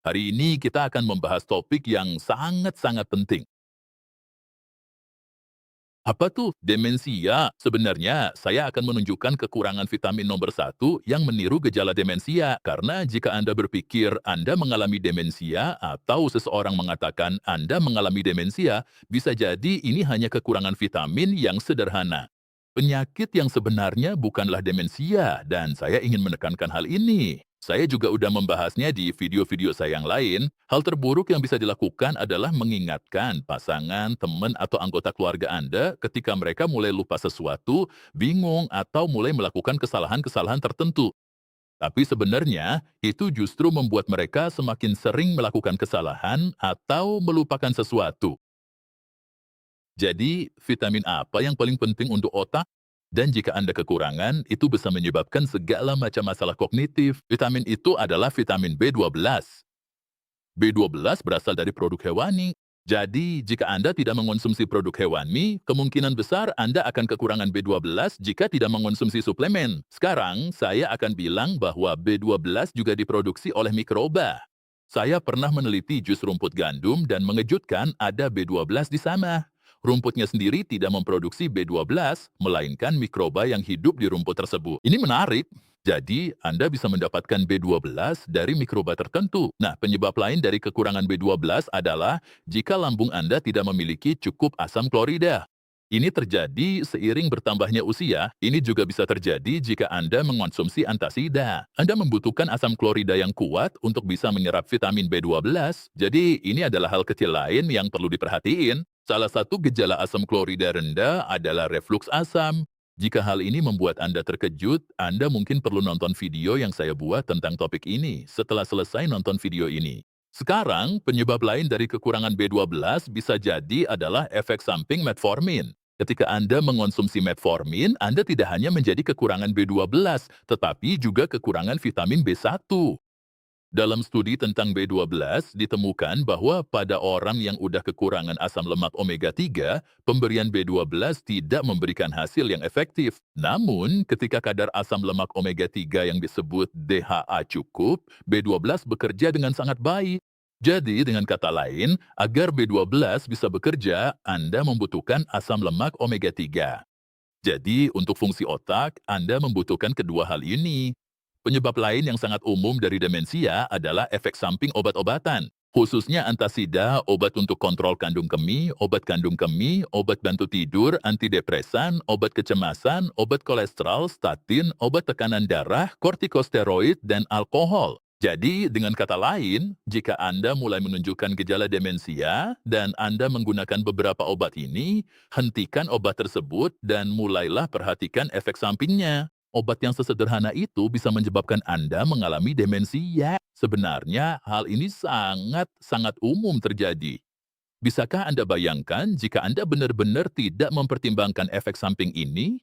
Hari ini kita akan membahas topik yang sangat-sangat penting. Apa tuh demensia? Sebenarnya, saya akan menunjukkan kekurangan vitamin nomor satu yang meniru gejala demensia. Karena jika Anda berpikir Anda mengalami demensia atau seseorang mengatakan Anda mengalami demensia, bisa jadi ini hanya kekurangan vitamin yang sederhana. Penyakit yang sebenarnya bukanlah demensia, dan saya ingin menekankan hal ini. Saya juga udah membahasnya di video-video saya yang lain. Hal terburuk yang bisa dilakukan adalah mengingatkan pasangan, teman, atau anggota keluarga Anda ketika mereka mulai lupa sesuatu, bingung, atau mulai melakukan kesalahan-kesalahan tertentu. Tapi sebenarnya, itu justru membuat mereka semakin sering melakukan kesalahan atau melupakan sesuatu. Jadi, vitamin apa yang paling penting untuk otak? Dan jika Anda kekurangan, itu bisa menyebabkan segala macam masalah kognitif. Vitamin itu adalah vitamin B12. B12 berasal dari produk hewani. Jadi, jika Anda tidak mengonsumsi produk hewani, kemungkinan besar Anda akan kekurangan B12 jika tidak mengonsumsi suplemen. Sekarang, saya akan bilang bahwa B12 juga diproduksi oleh mikroba. Saya pernah meneliti jus rumput gandum dan mengejutkan ada B12 di sana. Rumputnya sendiri tidak memproduksi B12, melainkan mikroba yang hidup di rumput tersebut. Ini menarik. Jadi, Anda bisa mendapatkan B12 dari mikroba tertentu. Nah, penyebab lain dari kekurangan B12 adalah jika lambung Anda tidak memiliki cukup asam klorida. Ini terjadi seiring bertambahnya usia. Ini juga bisa terjadi jika Anda mengonsumsi antasida. Anda membutuhkan asam klorida yang kuat untuk bisa menyerap vitamin B12. Jadi, ini adalah hal kecil lain yang perlu diperhatiin. Salah satu gejala asam klorida rendah adalah refluks asam. Jika hal ini membuat Anda terkejut, Anda mungkin perlu nonton video yang saya buat tentang topik ini setelah selesai nonton video ini. Sekarang, penyebab lain dari kekurangan B12 bisa jadi adalah efek samping metformin. Ketika Anda mengonsumsi metformin, Anda tidak hanya menjadi kekurangan B12, tetapi juga kekurangan vitamin B1. Dalam studi tentang B12, ditemukan bahwa pada orang yang udah kekurangan asam lemak omega 3, pemberian B12 tidak memberikan hasil yang efektif. Namun, ketika kadar asam lemak omega 3 yang disebut DHA cukup, B12 bekerja dengan sangat baik. Jadi, dengan kata lain, agar B12 bisa bekerja, Anda membutuhkan asam lemak omega 3. Jadi, untuk fungsi otak, Anda membutuhkan kedua hal ini. Penyebab lain yang sangat umum dari demensia adalah efek samping obat-obatan, khususnya antasida, obat untuk kontrol kandung kemih, obat bantu tidur, antidepresan, obat kecemasan, obat kolesterol, statin, obat tekanan darah, kortikosteroid, dan alkohol. Jadi, dengan kata lain, jika Anda mulai menunjukkan gejala demensia dan Anda menggunakan beberapa obat ini, hentikan obat tersebut dan mulailah perhatikan efek sampingnya. Obat yang sesederhana itu bisa menyebabkan Anda mengalami demensia. Sebenarnya, hal ini sangat-sangat umum terjadi. Bisakah Anda bayangkan jika Anda benar-benar tidak mempertimbangkan efek samping ini?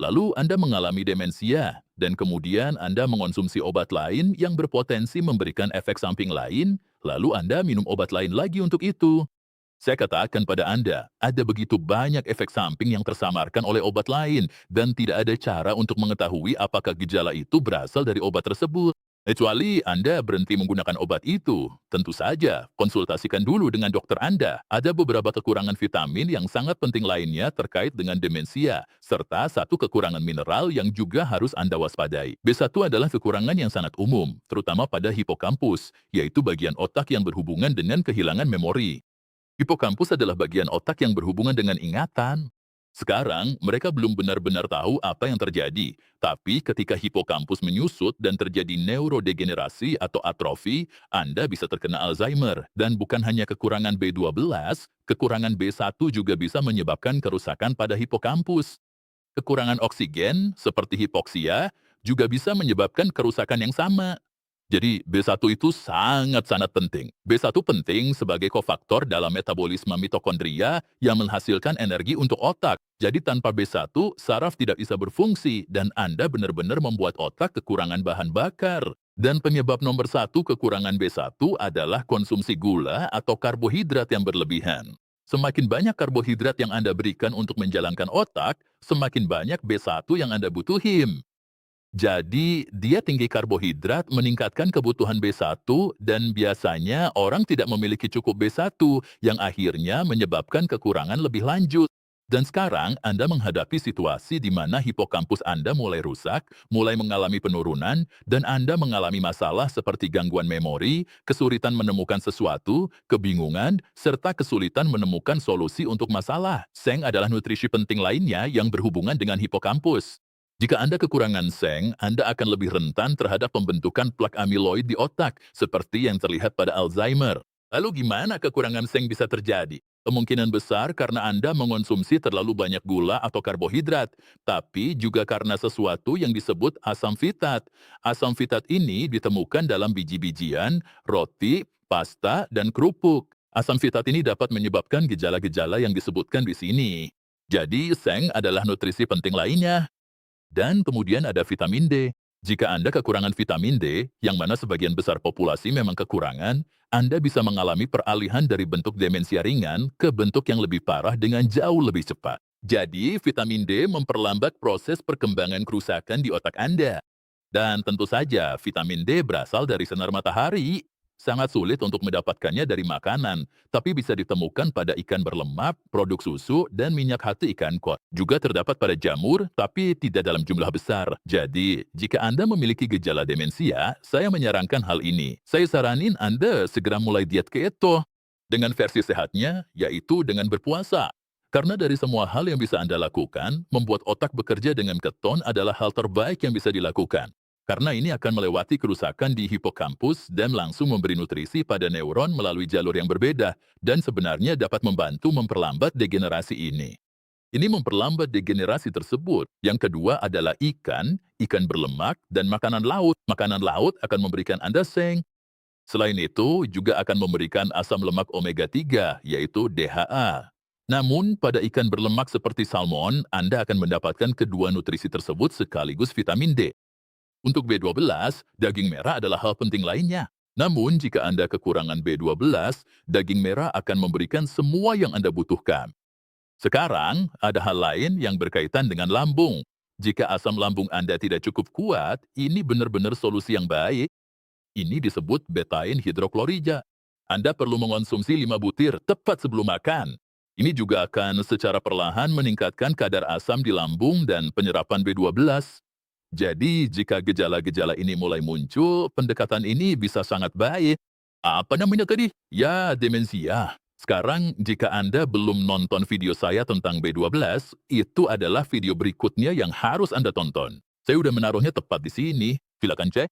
Lalu Anda mengalami demensia, dan kemudian Anda mengonsumsi obat lain yang berpotensi memberikan efek samping lain, lalu Anda minum obat lain lagi untuk itu. Saya katakan pada Anda, ada begitu banyak efek samping yang tersamarkan oleh obat lain, dan tidak ada cara untuk mengetahui apakah gejala itu berasal dari obat tersebut. Kecuali Anda berhenti menggunakan obat itu. Tentu saja, konsultasikan dulu dengan dokter Anda. Ada beberapa kekurangan vitamin yang sangat penting lainnya terkait dengan demensia, serta satu kekurangan mineral yang juga harus Anda waspadai. B1 adalah kekurangan yang sangat umum, terutama pada hipokampus, yaitu bagian otak yang berhubungan dengan kehilangan memori. Hipokampus adalah bagian otak yang berhubungan dengan ingatan. Sekarang, mereka belum benar-benar tahu apa yang terjadi. Tapi ketika hipokampus menyusut dan terjadi neurodegenerasi atau atrofi, Anda bisa terkena Alzheimer. Dan bukan hanya kekurangan B12, kekurangan B1 juga bisa menyebabkan kerusakan pada hipokampus. Kekurangan oksigen, seperti hipoksia, juga bisa menyebabkan kerusakan yang sama. Jadi B1 itu sangat-sangat penting. B1 penting sebagai kofaktor dalam metabolisme mitokondria yang menghasilkan energi untuk otak. Jadi tanpa B1, saraf tidak bisa berfungsi dan Anda benar-benar membuat otak kekurangan bahan bakar. Dan penyebab nomor satu kekurangan B1 adalah konsumsi gula atau karbohidrat yang berlebihan. Semakin banyak karbohidrat yang Anda berikan untuk menjalankan otak, semakin banyak B1 yang Anda butuhin. Jadi, dia tinggi karbohidrat meningkatkan kebutuhan B1 dan biasanya orang tidak memiliki cukup B1 yang akhirnya menyebabkan kekurangan lebih lanjut. Dan sekarang Anda menghadapi situasi di mana hipokampus Anda mulai rusak, mulai mengalami penurunan, dan Anda mengalami masalah seperti gangguan memori, kesulitan menemukan sesuatu, kebingungan, serta kesulitan menemukan solusi untuk masalah. Seng adalah nutrisi penting lainnya yang berhubungan dengan hipokampus. Jika Anda kekurangan seng, Anda akan lebih rentan terhadap pembentukan plak amiloid di otak, seperti yang terlihat pada Alzheimer. Lalu gimana kekurangan seng bisa terjadi? Kemungkinan besar karena Anda mengonsumsi terlalu banyak gula atau karbohidrat, tapi juga karena sesuatu yang disebut asam fitat. Asam fitat ini ditemukan dalam biji-bijian, roti, pasta, dan kerupuk. Asam fitat ini dapat menyebabkan gejala-gejala yang disebutkan di sini. Jadi, seng adalah nutrisi penting lainnya. Dan kemudian ada vitamin D. Jika Anda kekurangan vitamin D, yang mana sebagian besar populasi memang kekurangan, Anda bisa mengalami peralihan dari bentuk demensia ringan ke bentuk yang lebih parah dengan jauh lebih cepat. Jadi, vitamin D memperlambat proses perkembangan kerusakan di otak Anda. Dan tentu saja, vitamin D berasal dari sinar matahari. Sangat sulit untuk mendapatkannya dari makanan, tapi bisa ditemukan pada ikan berlemak, produk susu, dan minyak hati ikan kod. Juga terdapat pada jamur, tapi tidak dalam jumlah besar. Jadi, jika Anda memiliki gejala demensia, saya menyarankan hal ini. Saya saranin Anda segera mulai diet keto. Dengan versi sehatnya, yaitu dengan berpuasa. Karena dari semua hal yang bisa Anda lakukan, membuat otak bekerja dengan keton adalah hal terbaik yang bisa dilakukan. Karena ini akan melewati kerusakan di hipokampus dan langsung memberi nutrisi pada neuron melalui jalur yang berbeda, dan sebenarnya dapat membantu memperlambat degenerasi ini. Ini memperlambat degenerasi tersebut. Yang kedua adalah ikan, ikan berlemak, dan makanan laut. Makanan laut akan memberikan Anda seng. Selain itu, juga akan memberikan asam lemak omega 3, yaitu DHA. Namun, pada ikan berlemak seperti salmon, Anda akan mendapatkan kedua nutrisi tersebut sekaligus vitamin D. Untuk B12, daging merah adalah hal penting lainnya. Namun, jika Anda kekurangan B12, daging merah akan memberikan semua yang Anda butuhkan. Sekarang, ada hal lain yang berkaitan dengan lambung. Jika asam lambung Anda tidak cukup kuat, ini benar-benar solusi yang baik. Ini disebut betain hidroklorida. Anda perlu mengonsumsi 5 butir tepat sebelum makan. Ini juga akan secara perlahan meningkatkan kadar asam di lambung dan penyerapan B12. Jadi, jika gejala-gejala ini mulai muncul, pendekatan ini bisa sangat baik. Apa namanya tadi? Ya, demensia. Sekarang, jika Anda belum nonton video saya tentang B12, itu adalah video berikutnya yang harus Anda tonton. Saya udah menaruhnya tepat di sini. Silakan cek.